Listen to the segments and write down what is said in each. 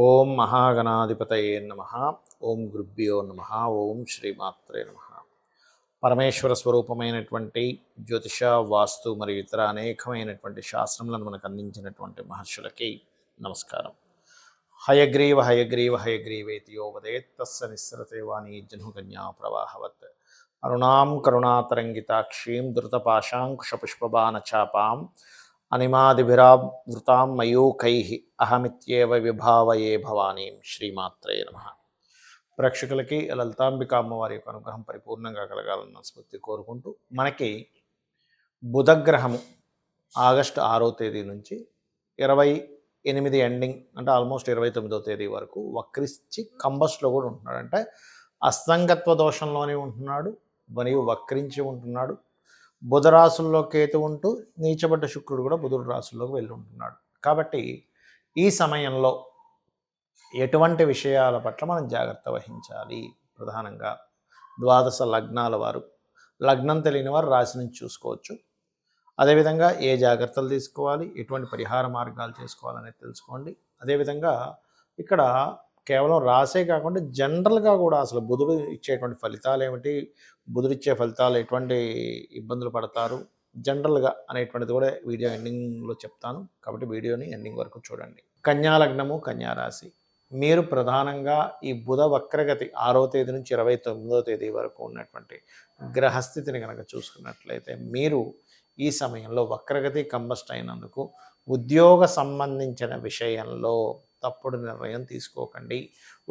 ఓం మహాగణాధిపతయే నమః. ఓం గురుభ్యో నమః. ఓం శ్రీమాత్రే నమః. పరమేశ్వర స్వరూపమైనటువంటి జ్యోతిష, వాస్తు మరియు ఇతర అనేకమైనటువంటి శాస్త్రములను మనకు అందించినటువంటి మహర్షులకి నమస్కారం. హయగ్రీవ హయగ్రీవ హయగ్రీవేతి యో వదేత్ తస్య నిస్సరతే వాణీ జహ్నుకన్యా ప్రవాహవత్ అరుణాం కరుణాతరంగితాక్షీం ధృతపాశాంకుశపుష్పబాణచాపాం అనిమాదిభిరావృతాం మయూఖైః అహమిత్యేవ విభావయే భవానీం. శ్రీమాత్రే నమః. ప్రేక్షకులకి లలితాంబిక అమ్మవారి యొక్క అనుగ్రహం పరిపూర్ణంగా కలగాలన్న స్ఫూర్తి కోరుకుంటూ, మనకి బుధగ్రహము ఆగస్టు 6వ తేదీ నుంచి 28 ఎండింగ్ అంటే ఆల్మోస్ట్ 29వ తేదీ వరకు వక్రించి కంబస్లో కూడా ఉంటున్నాడు. అంటే అస్తంగత్వ దోషంలోనే ఉంటున్నాడు మరియు వక్రించి ఉంటున్నాడు. బుధ రాశుల్లో కేతు ఉంటూ నీచబడ్డ శుక్రుడు కూడా బుధుడు రాశుల్లోకి వెళ్ళి ఉంటున్నాడు. కాబట్టి ఈ సమయంలో ఎటువంటి విషయాల పట్ల మనం జాగ్రత్త వహించాలి? ప్రధానంగా ద్వాదశ లగ్నాల వారు, లగ్నం తెలియని వారు రాశి నుంచి చూసుకోవచ్చు. అదేవిధంగా ఏ జాగ్రత్తలు తీసుకోవాలి, ఎటువంటి పరిహార మార్గాలు చేసుకోవాలనేది తెలుసుకోండి. అదేవిధంగా ఇక్కడ కేవలం రాసే కాకుండా జనరల్గా కూడా అసలు బుధుడు ఇచ్చేటువంటి ఫలితాలు ఏమిటి, బుధుడు ఇచ్చే ఫలితాలు ఎటువంటి ఇబ్బందులు పడతారు జనరల్గా అనేటువంటిది కూడా వీడియో ఎండింగ్లో చెప్తాను. కాబట్టి వీడియోని ఎండింగ్ వరకు చూడండి. కన్యా లగ్నము, కన్యా రాశి. మీరు ప్రధానంగా ఈ బుధ వక్రగతి 6వ తేదీ నుంచి 29వ తేదీ వరకు ఉన్నటువంటి గ్రహస్థితిని కనుక చూసుకున్నట్లయితే, మీరు ఈ సమయంలో వక్రగతి కంబస్ట్ అయినందుకు ఉద్యోగ సంబంధించిన విషయంలో తప్పుడు నిర్ణయం తీసుకోకండి.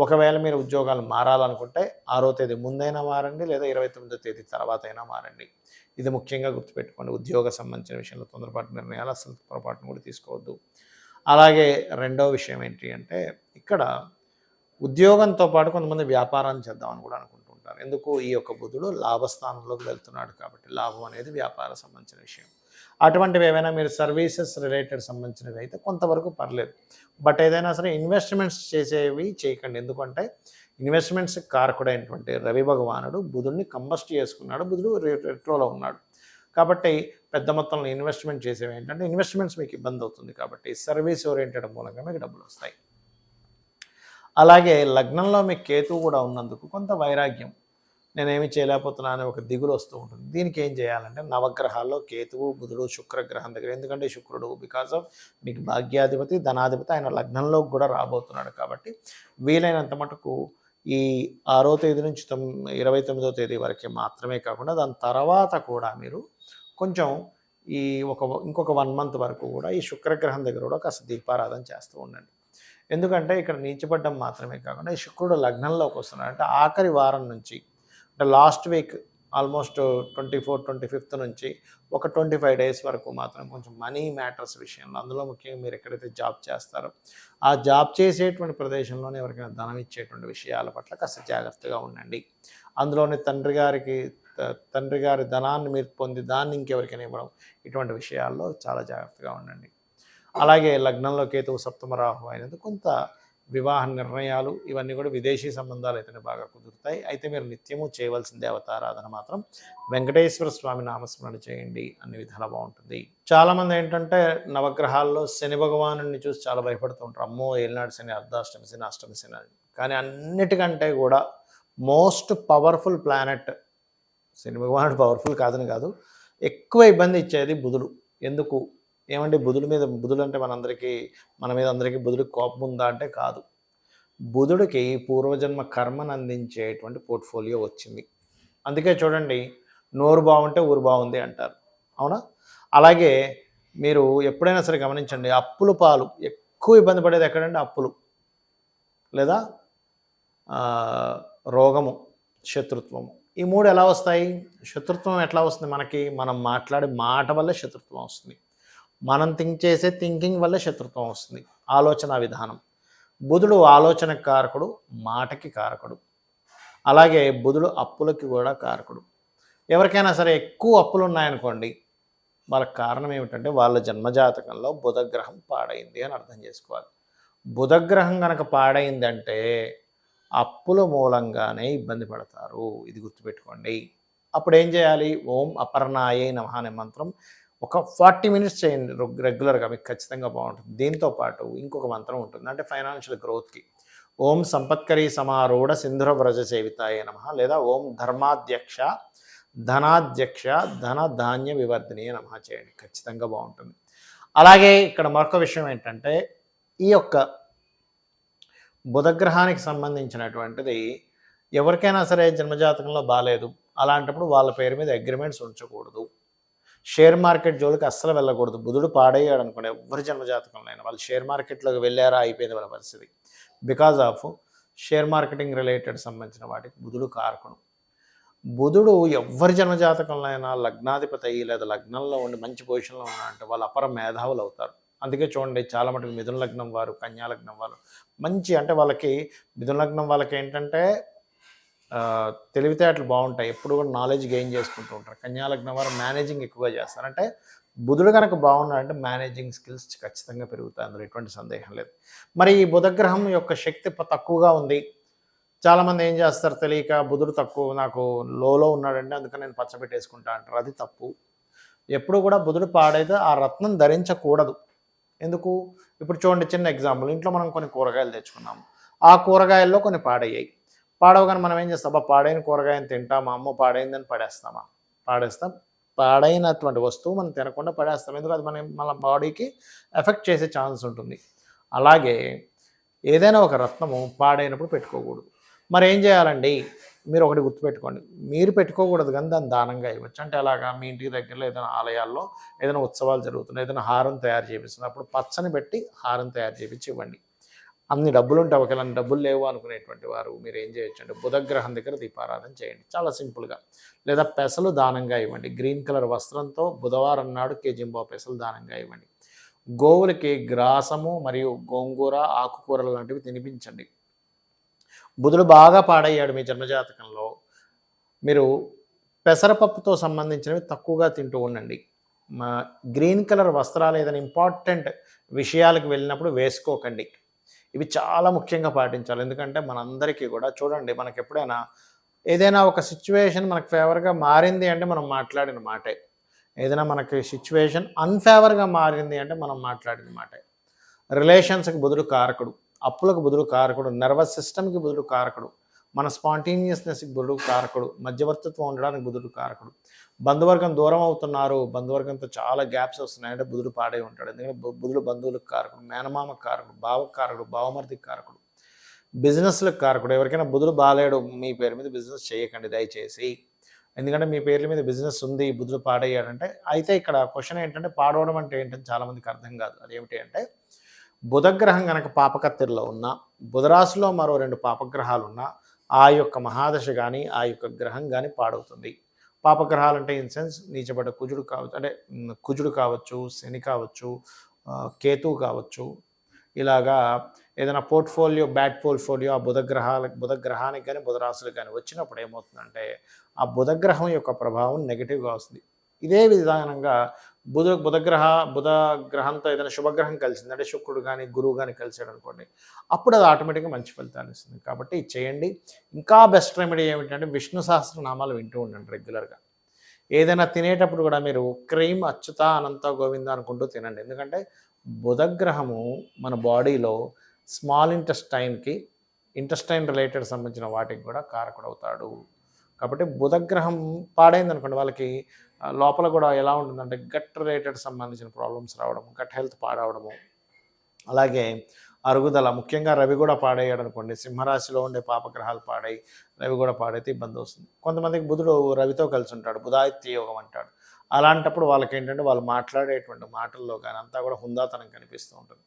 ఒకవేళ మీరు ఉద్యోగాలు మారాలనుకుంటే 6వ తేదీ ముందైనా మారండి, లేదా 29వ తేదీ తర్వాత అయినా మారండి. ఇది ముఖ్యంగా గుర్తుపెట్టుకోండి. ఉద్యోగ సంబంధించిన విషయంలో తొందరపాటు నిర్ణయాలు అసలు పొరపాటును కూడా తీసుకోవద్దు. అలాగే రెండవ విషయం ఏంటి అంటే, ఇక్కడ ఉద్యోగంతో పాటు కొంతమంది వ్యాపారం చేద్దామని కూడా అనుకుంటుంటారు. ఎందుకు? ఈ యొక్క బుధుడు లాభస్థానంలోకి వెళ్తున్నాడు కాబట్టి లాభం అనేది వ్యాపార సంబంధించిన విషయం. అటువంటివి ఏవైనా మీరు సర్వీసెస్ రిలేటెడ్ సంబంధించినవి అయితే కొంతవరకు పర్లేదు. బట్ ఏదైనా సరే ఇన్వెస్ట్మెంట్స్ చేసేవి చేయకండి. ఎందుకంటే ఇన్వెస్ట్మెంట్స్ కారకుడైనటువంటి రవి భగవానుడు బుధుడిని కంబస్ట్ చేసుకున్నాడు. బుధుడు రెట్రోలో ఉన్నాడు. కాబట్టి పెద్ద మొత్తంలో ఇన్వెస్ట్మెంట్ చేసేవి ఏంటంటే, ఇన్వెస్ట్మెంట్స్ మీకు ఇబ్బంది అవుతుంది కాబట్టి సర్వీస్ ఓరియంటెడ్ మూలంగా మీకు డబ్బులు వస్తాయి. అలాగే లగ్నంలో మీకు కేతువు కూడా ఉన్నందుకు కొంత వైరాగ్యం, నేనేమి చేయలేకపోతున్నాను ఒక దిగులు వస్తూ ఉంటుంది. దీనికి ఏం చేయాలంటే, నవగ్రహాల్లో కేతువు, బుధుడు, శుక్రగ్రహం దగ్గర, ఎందుకంటే శుక్రుడు బికాజ్ ఆఫ్ మీకు భాగ్యాధిపతి, ధనాధిపతి, ఆయన లగ్నంలోకి కూడా రాబోతున్నాడు. కాబట్టి వీలైనంత మటుకు ఈ 6వ తేదీ నుంచి 29వ తేదీ వరకే మాత్రమే కాకుండా దాని తర్వాత కూడా మీరు కొంచెం ఈ ఇంకొక 1 మంత్ వరకు కూడా ఈ శుక్రగ్రహం దగ్గర కూడా కాస్త దీపారాధన చేస్తూ ఉండండి. ఎందుకంటే ఇక్కడ నీచపడ్డం మాత్రమే కాకుండా ఈ శుక్రుడు లగ్నంలోకి వస్తున్నాడు. అంటే ఆఖరి వారం నుంచి, అంటే లాస్ట్ వీక్ ఆల్మోస్ట్ 24, 25 నుంచి ఒక 25 డేస్ వరకు మాత్రం కొంచెం మనీ మ్యాటర్స్ విషయంలో, అందులో ముఖ్యంగా మీరు ఎక్కడైతే జాబ్ చేస్తారో ఆ జాబ్ చేసేటువంటి ప్రదేశంలోనే ఎవరికైనా ధనం ఇచ్చేటువంటి విషయాల పట్ల కాస్త జాగ్రత్తగా ఉండండి. అందులోని తండ్రి గారి ధనాన్ని మీరు పొంది దాన్ని ఇంకెవరికైనా ఇవ్వడం, ఇటువంటి విషయాల్లో చాలా జాగ్రత్తగా ఉండండి. అలాగే లగ్నంలో కేతువు సప్తమ రాహు అయినందుకు కొంత వివాహ నిర్ణయాలు ఇవన్నీ కూడా విదేశీ సంబంధాలు అయితేనే బాగా కుదురుతాయి. అయితే మీరు నిత్యము చేయవలసిన దేవతారాధన మాత్రం వెంకటేశ్వర స్వామి నామస్మరణ చేయండి, అన్ని విధాలా బాగుంటుంది. చాలామంది ఏంటంటే నవగ్రహాల్లో శని భగవాను చూసి చాలా భయపడుతూ ఉంటారు. అమ్మో ఏలినాడు శని, అర్ధాష్టమి శని, అష్టమి శని అని. కానీ అన్నిటికంటే కూడా మోస్ట్ పవర్ఫుల్ ప్లానెట్ శని భగవానుడు. పవర్ఫుల్ కాదని కాదు, ఎక్కువ ఇబ్బంది ఇచ్చేది బుధుడు. ఎందుకు? ఏమంటే బుధుడు అంటే మన మీద అందరికీ బుధుడికి కోపం ఉందా అంటే కాదు. బుధుడికి పూర్వజన్మ కర్మను అందించేటువంటి పోర్ట్ఫోలియో వచ్చింది. అందుకే చూడండి, నోరు బాగుంటే ఊరు బాగుంది అంటారు, అవునా? అలాగే మీరు ఎప్పుడైనా సరే గమనించండి, అప్పులు పాలు ఎక్కువ ఇబ్బంది పడేది ఎక్కడంటే అప్పులు, లేదా రోగము, శత్రుత్వము. ఈ 3 ఎలా వస్తాయి? శత్రుత్వం ఎట్లా వస్తుంది మనకి? మనం మాట్లాడే మాట వల్లే శత్రుత్వం వస్తుంది. మనం చేసే థింకింగ్ వల్ల శత్రుత్వం వస్తుంది. ఆలోచన విధానం. బుధుడు ఆలోచనకు కారకుడు, మాటకి కారకుడు. అలాగే బుధుడు అప్పులకి కూడా కారకుడు. ఎవరికైనా సరే ఎక్కువ అప్పులు ఉన్నాయనుకోండి, వాళ్ళకి కారణం ఏమిటంటే వాళ్ళ జన్మజాతకంలో బుధగ్రహం పాడైంది అని అర్థం చేసుకోవాలి. బుధగ్రహం కనుక పాడైందంటే అప్పుల మూలంగానే ఇబ్బంది పడతారు. ఇది గుర్తుపెట్టుకోండి. అప్పుడు ఏం చేయాలి? ఓం అపర్ణాయే నమః అనే మంత్రం ఒక 40 మినిట్స్ చేయండి రెగ్యులర్గా, మీకు ఖచ్చితంగా బాగుంటుంది. దీంతో పాటు ఇంకొక మంత్రం ఉంటుంది, అంటే ఫైనాన్షియల్ గ్రోత్కి. ఓం సంపత్కరీ సమారూఢ సింధుర వ్రజ సేవితాయ నమః, లేదా ఓం ధర్మాధ్యక్ష ధనాధ్యక్ష ధన ధాన్య వివర్ధిని నమః చేయండి, ఖచ్చితంగా బాగుంటుంది. అలాగే ఇక్కడ మరొక విషయం ఏంటంటే, ఈ యొక్క బుధగ్రహానికి సంబంధించినటువంటిది ఎవరికైనా సరే జన్మజాతకంలో బాగాలేదు, అలాంటప్పుడు వాళ్ళ పేరు మీద అగ్రిమెంట్స్ ఉంచకూడదు. షేర్ మార్కెట్ జోలికి అస్సలు వెళ్ళకూడదు. బుధుడు పాడయ్యాడు అనుకోండి, ఎవరి జన్మజాతకంలో అయినా వాళ్ళు షేర్ మార్కెట్లోకి వెళ్ళారా, అయిపోయింది వాళ్ళ పరిస్థితి. Because of share marketing related సంబంధించిన వాటికి బుధుడు కారకుడు. బుధుడు ఎవరి జన్మజాతకంలో అయినా లగ్నాధిపతి అయ్యి లేదా లగ్నంలో ఉండి మంచి పొజిషన్లో ఉన్నా అంటే వాళ్ళు అపర మేధావులు అవుతారు. అందుకే చూడండి, చాలా మటుకు మిథున లగ్నం వారు, కన్యా లగ్నం వారు మంచి, అంటే వాళ్ళకి మిథున లగ్నం వాళ్ళకి ఏంటంటే తెలివితేటలు బాగుంటాయి, ఎప్పుడు కూడా నాలెడ్జ్ గెయిన్ చేసుకుంటూ ఉంటారు. కన్యా లగ్నం వారు మేనేజింగ్ ఎక్కువగా చేస్తారు. అంటే బుధుడు కనుక బాగున్నాడంటే మేనేజింగ్ స్కిల్స్ ఖచ్చితంగా పెరుగుతాయి, అందులో ఎటువంటి సందేహం లేదు. మరి ఈ బుధగ్రహం యొక్క శక్తి తక్కువగా ఉంది, చాలామంది ఏం చేస్తారు తెలియక, బుధుడు తక్కువ నాకు లోలో ఉన్నాడంటే అందుకని నేను పచ్చబెట్టేసుకుంటా అంటారు, అది తప్పు. ఎప్పుడు కూడా బుధుడు పాడైతే ఆ రత్నం ధరించకూడదు. ఎందుకు? ఇప్పుడు చూడండి, చిన్న ఎగ్జాంపుల్, ఇంట్లో మనం కొన్ని కూరగాయలు తెచ్చుకున్నాము, ఆ కూరగాయల్లో కొన్ని పాడయ్యాయి. పాడవగానే మనం ఏం చేస్తాం, పాడైన కూరగాయని తింటామా, అమ్మో పాడైందని పడేస్తామా? పాడేస్తాం. పాడైనటువంటి వస్తువు మనం తినకుండా పడేస్తాం, ఎందుకు? అది మన బాడీకి ఎఫెక్ట్ చేసే ఛాన్స్ ఉంటుంది. అలాగే ఏదైనా ఒక రత్నము పాడైనప్పుడు పెట్టుకోకూడదు. మరి ఏం చేయాలండి? మీరు ఒకటి గుర్తుపెట్టుకోండి, మీరు పెట్టుకోకూడదు కానీ దాన్ని దానంగా ఇవ్వచ్చు. అంటే అలాగా మీ ఇంటికి దగ్గరలో ఏదైనా ఆలయాల్లో ఏదైనా ఉత్సవాలు జరుగుతున్నాయి, ఏదైనా హారం తయారు చేపిస్తుంది, అప్పుడు పచ్చని పెట్టి హారం తయారు చేపించి ఇవ్వండి. అన్ని డబ్బులు ఉంటాయి, ఒకవేళ డబ్బులు లేవు అనుకునేటువంటి వారు మీరు ఏం చేయొచ్చు అంటే బుధగ్రహం దగ్గర దీపారాధన చేయండి, చాలా సింపుల్గా. లేదా పెసలు దానంగా ఇవ్వండి, గ్రీన్ కలర్ వస్త్రంతో బుధవారం నాడు కేజింబా పెసలు దానంగా ఇవ్వండి. గోవులకి గ్రాసము మరియు గోంగూర ఆకుకూరలు లాంటివి తినిపించండి. బుధుడు బాగా పాడయ్యాడు మీ జన్మజాతకంలో, మీరు పెసరపప్పుతో సంబంధించినవి తక్కువగా తింటూ ఉండండి. గ్రీన్ కలర్ వస్త్రాలు ఏదైనా ఇంపార్టెంట్ విషయాలకు వెళ్ళినప్పుడు వేసుకోకండి. ఇవి చాలా ముఖ్యంగా పాటించాలి. ఎందుకంటే మనందరికీ కూడా చూడండి, మనకి ఎప్పుడైనా ఏదైనా ఒక సిచ్యువేషన్ మనకు ఫేవర్గా మారింది అంటే మనం మాట్లాడిన మాటే, ఏదైనా మనకి సిచ్యువేషన్ అన్ఫేవర్గా మారింది అంటే మనం మాట్లాడిన మాటే. రిలేషన్స్కి బుధుడు కారకుడు, అప్పులకు బుధుడు కారకుడు, నర్వస్ సిస్టమ్కి బుధుడు కారకుడు, మన స్పాంటేనియస్నెస్కి బుధుడు కారకుడు, మధ్యవర్తిత్వం ఉండడానికి బుధుడు కారకుడు. బంధువర్గం దూరం అవుతున్నారు, బంధువర్గంతో చాలా గ్యాప్స్ వస్తున్నాయంటే బుధుడు పాడై ఉంటాడు. ఎందుకంటే బుధుడు బంధువులకు కారకుడు, మేనమామకు కారకుడు, బావకు కారకుడు, బావమర్దికి కారకుడు, బిజినెస్లకు కారకుడు. ఎవరికైనా బుధుడు బాలేడు, మీ పేరు మీద బిజినెస్ చేయకండి దయచేసి. ఎందుకంటే మీ పేర్ల మీద బిజినెస్ ఉంది, బుధుడు పాడయ్యాడంటే. అయితే ఇక్కడ క్వశ్చన్ ఏంటంటే, పాడవడం అంటే ఏంటంటే చాలామందికి అర్థం కాదు. అదేమిటి అంటే, బుధగ్రహం కనుక పాపకత్తిరిలో ఉన్న, బుధరాశిలో మరో 2 పాపగ్రహాలు ఉన్నా, ఆ యొక్క మహాదశ కానీ ఆ యొక్క గ్రహం కానీ పాడవుతుంది. పాపగ్రహాలు అంటే ఇన్ సెన్స్ నీచబడ్డ కుజుడు కావచ్చు, అంటే కుజుడు కావచ్చు, శని కావచ్చు, కేతువు కావచ్చు, ఇలాగా ఏదైనా పోర్ట్ఫోలియో బ్యాడ్ పోర్ట్ఫోలియో ఆ బుధగ్రహానికి కానీ బుధరాశులకు కానీ వచ్చినప్పుడు ఏమవుతుందంటే, ఆ బుధగ్రహం యొక్క ప్రభావం నెగిటివ్గా వస్తుంది. ఇదే విధానంగా బుధ గ్రహంతో ఏదైనా శుభగ్రహం కలిసింది అంటే శుక్రుడు కానీ గురువు కానీ కలిసాడు అనుకోండి, అప్పుడు అది ఆటోమేటిక్గా మంచి ఫలితాన్ని ఇస్తుంది. కాబట్టి ఇది చేయండి. ఇంకా బెస్ట్ రెమెడీ ఏమిటంటే, విష్ణు సహస్రనామాలు వింటూ ఉండండి రెగ్యులర్గా. ఏదైనా తినేటప్పుడు కూడా మీరు క్రీమ్ అచ్యుత అనంత గోవింద అనుకుంటూ తినండి. ఎందుకంటే బుధగ్రహము మన బాడీలో స్మాల్ ఇంటెస్టైన్ రిలేటెడ్ సంబంధించిన వాటికి కూడా కారకుడవుతాడు. కాబట్టి బుధగ్రహం పాడైంది అనుకోండి, వాళ్ళకి లోపల కూడా ఎలా ఉంటుందంటే గట్ రిలేటెడ్ సంబంధించిన ప్రాబ్లమ్స్ రావడము, గట్ హెల్త్ పాడవడము, అలాగే అరుగుదల, ముఖ్యంగా రవి కూడా పాడయ్యాడు అనుకోండి, సింహరాశిలో ఉండే పాపగ్రహాలు పాడై రవి కూడా పాడైతే ఇబ్బంది వస్తుంది. కొంతమందికి బుధుడు రవితో కలిసి ఉంటాడు, బుధాదిత్య యోగం అంటాడు. అలాంటప్పుడు వాళ్ళకి ఏంటంటే వాళ్ళు మాట్లాడేటువంటి మాటల్లో కానీ అంతా కూడా హుందాతనం కనిపిస్తూ ఉంటుంది.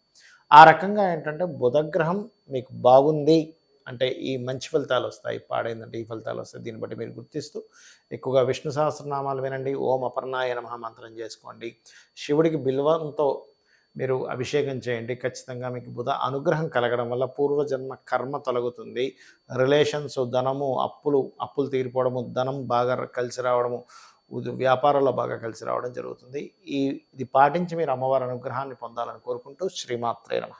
ఆ రకంగా ఏంటంటే బుధగ్రహం మీకు బాగుంది అంటే ఈ మంచి ఫలితాలు వస్తాయి, పాడైందంటే ఈ ఫలితాలు వస్తాయి. దీన్ని బట్టి మీరు గుర్తిస్తూ ఎక్కువగా విష్ణు సహస్రనామాలు వినండి, ఓం అపర్ణాయ నమః మంత్రం చేసుకోండి, శివుడికి బిల్వంతో మీరు అభిషేకం చేయండి. ఖచ్చితంగా మీకు బుధ అనుగ్రహం కలగడం వల్ల పూర్వజన్మ కర్మ తొలగుతుంది. రిలేషన్స్, ధనము, అప్పులు తీరిపోవడము, ధనం బాగా కలిసి రావడము, వ్యాపారాల్లో బాగా కలిసి రావడం జరుగుతుంది. ఇది పాటించి మీరు అమ్మవారి అనుగ్రహాన్ని పొందాలని కోరుకుంటూ శ్రీమాత్రే నమః.